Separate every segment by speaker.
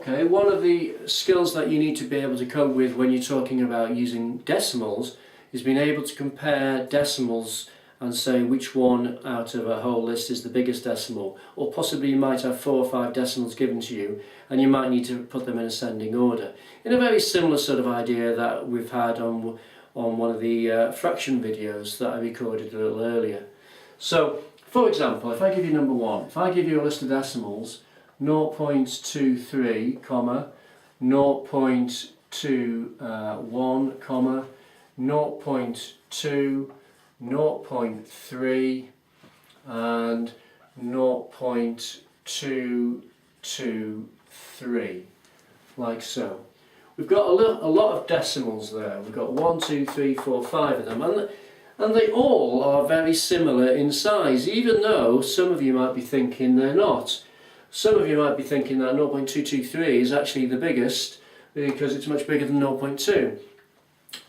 Speaker 1: Okay, one of the skills that you need to be able to cope with when you're talking about using decimals is being able to compare decimals and say which one out of a whole list is the biggest decimal, or possibly you might have 4 or 5 decimals given to you and you might need to put them in ascending order, in a very similar sort of idea that we've had on one of the fraction videos that I recorded a little earlier. So for example, if I give you number 1, if I give you a list of decimals 0.23, comma, 0.21, comma, 0.2, 0.3 and 0.223, like so. We've got a lot of decimals there. We've got 1, 2, 3, 4, 5 of them, and they all are very similar in size, even though some of you might be thinking they're not. Some of you might be thinking that 0.223 is actually the biggest because it's much bigger than 0.2.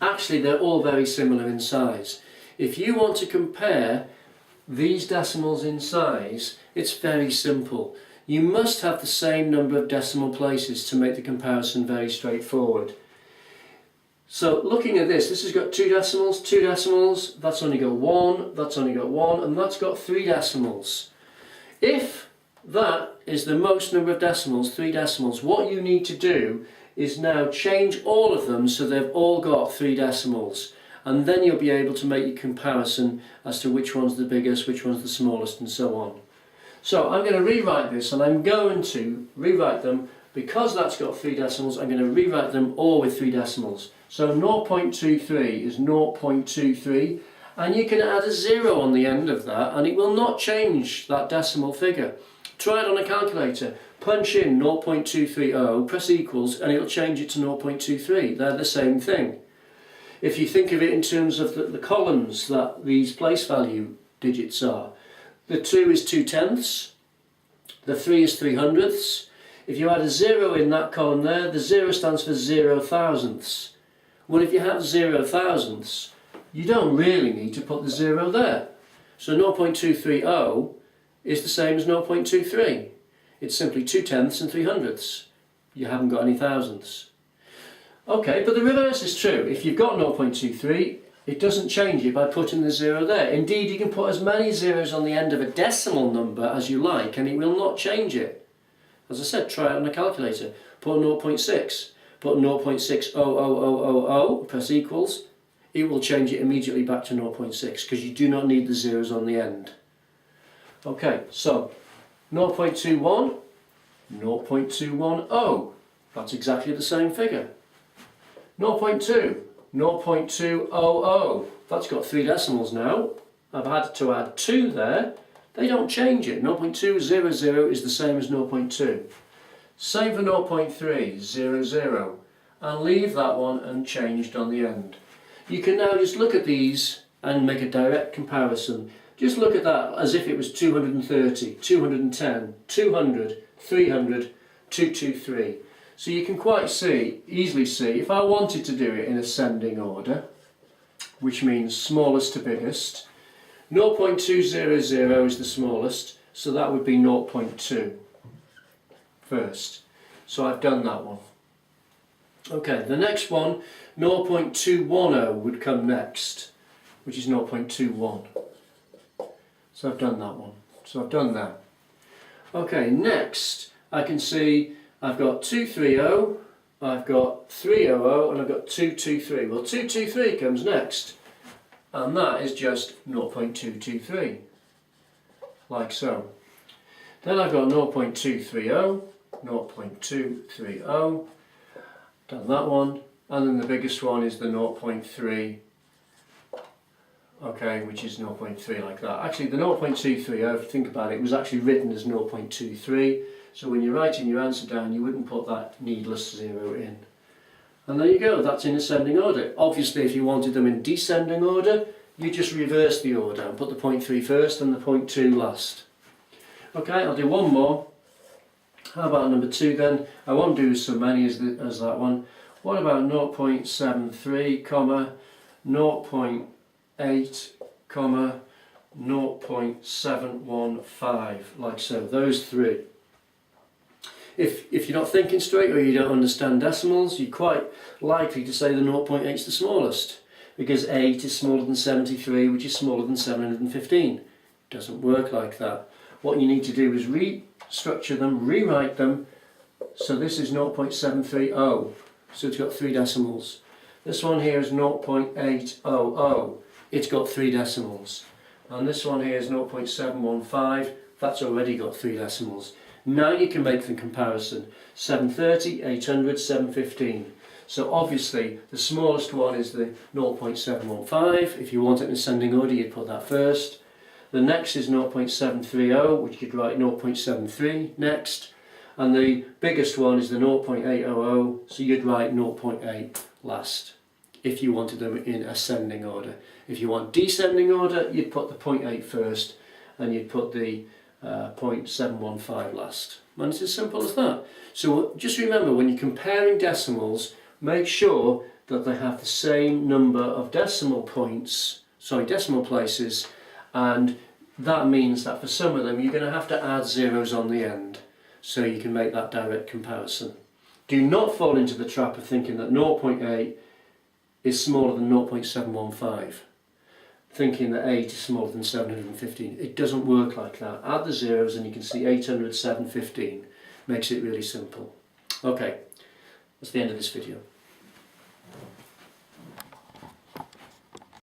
Speaker 1: Actually, they're all very similar in size. If you want to compare these decimals in size, it's very simple. You must have the same number of decimal places to make the comparison very straightforward. So looking at this has got 2 decimals, that's only got 1, that's only got 1, and that's got 3 decimals. If that is the most number of decimals, 3 decimals, what you need to do is now change all of them so they've all got 3 decimals, and then you'll be able to make your comparison as to which one's the biggest, which one's the smallest, and so on. So I'm going to rewrite this, and I'm going to rewrite them, because that's got 3 decimals, I'm going to rewrite them all with 3 decimals. So 0.23 is 0.23, and you can add a 0 on the end of that and it will not change that decimal figure. Try it on a calculator. Punch in 0.230, press equals, and it'll change it to 0.23. They're the same thing. If you think of it in terms of the columns that these place value digits are, the 2 is 2/10, the 3 is 3/100. If you add a 0 in that column there, the 0 stands for 0 thousandths. Well, if you have 0 thousandths, you don't really need to put the 0 there. So 0.230 is the same as 0.23. It's simply 2/10 and 3/100. You haven't got any thousandths. Okay, but the reverse is true. If you've got 0.23, it doesn't change it by putting the 0 there. Indeed, you can put as many zeros on the end of a decimal number as you like and it will not change it. As I said, try it on a calculator. Put 0.6, put 0.60000, press equals. It will change it immediately back to 0.6 because you do not need the zeros on the end. Okay, so 0.21, 0.210. That's exactly the same figure. 0.2, 0.200. That's got 3 decimals now. I've had to add 2 there. They don't change it. 0.200 is the same as 0.2. Same for 0.300, and leave that one unchanged on the end. You can now just look at these and make a direct comparison. Just look at that as if it was 230, 210, 200, 300, 223. So you can quite easily see, if I wanted to do it in ascending order, which means smallest to biggest, 0.200 is the smallest, so that would be 0.2 first. So I've done that one. Okay, the next one, 0.210 would come next, which is 0.21. So I've done that one. So I've done that. Okay, next I can see I've got 230, I've got 300, and I've got 223. Well, 223 comes next, and that is just 0.223, like so. Then I've got 0.230, 0.230, done that one, and then the biggest one is the 0.3, okay, which is 0.3 like that. Actually, the 0.230, if you think about it, was actually written as 0.23, so when you're writing your answer down, you wouldn't put that needless 0 in. And there you go, that's in ascending order. Obviously, if you wanted them in descending order, you just reverse the order and put the 0.3 first and the 0.2 last. Okay, I'll do one more. How about number 2 then? I won't do so many as that one. What about 0.73, comma, 0.8, comma, 0.715, like so, those 3. if you're not thinking straight or you don't understand decimals, you're quite likely to say the 0.8 is the smallest, because 8 is smaller than 73, which is smaller than 715. It doesn't work like that. What you need to do is restructure them, rewrite them. So this is 0.730, so it's got 3 decimals. This one here is 0.800, it's got 3 decimals. And this one here is 0.715, that's already got 3 decimals. Now you can make the comparison. 730, 800, 715. So obviously the smallest one is the 0.715. If you want it in ascending order, you'd put that first. The next is 0.730, which you'd write 0.73 next. And the biggest one is the 0.800, so you'd write 0.8 last, if you wanted them in ascending order. If you want descending order, you'd put the 0.8 first, and you'd put the 0.715 last. And it's as simple as that. So just remember, when you're comparing decimals, make sure that they have the same number of decimal places, and that means that for some of them you're going to have to add zeros on the end, so you can make that direct comparison. Do not fall into the trap of thinking that 0.8 is smaller than 0.715, thinking that 8 is smaller than 715. It doesn't work like that. Add the zeros and you can see 800, 715. Makes it really simple. Okay, that's the end of this video.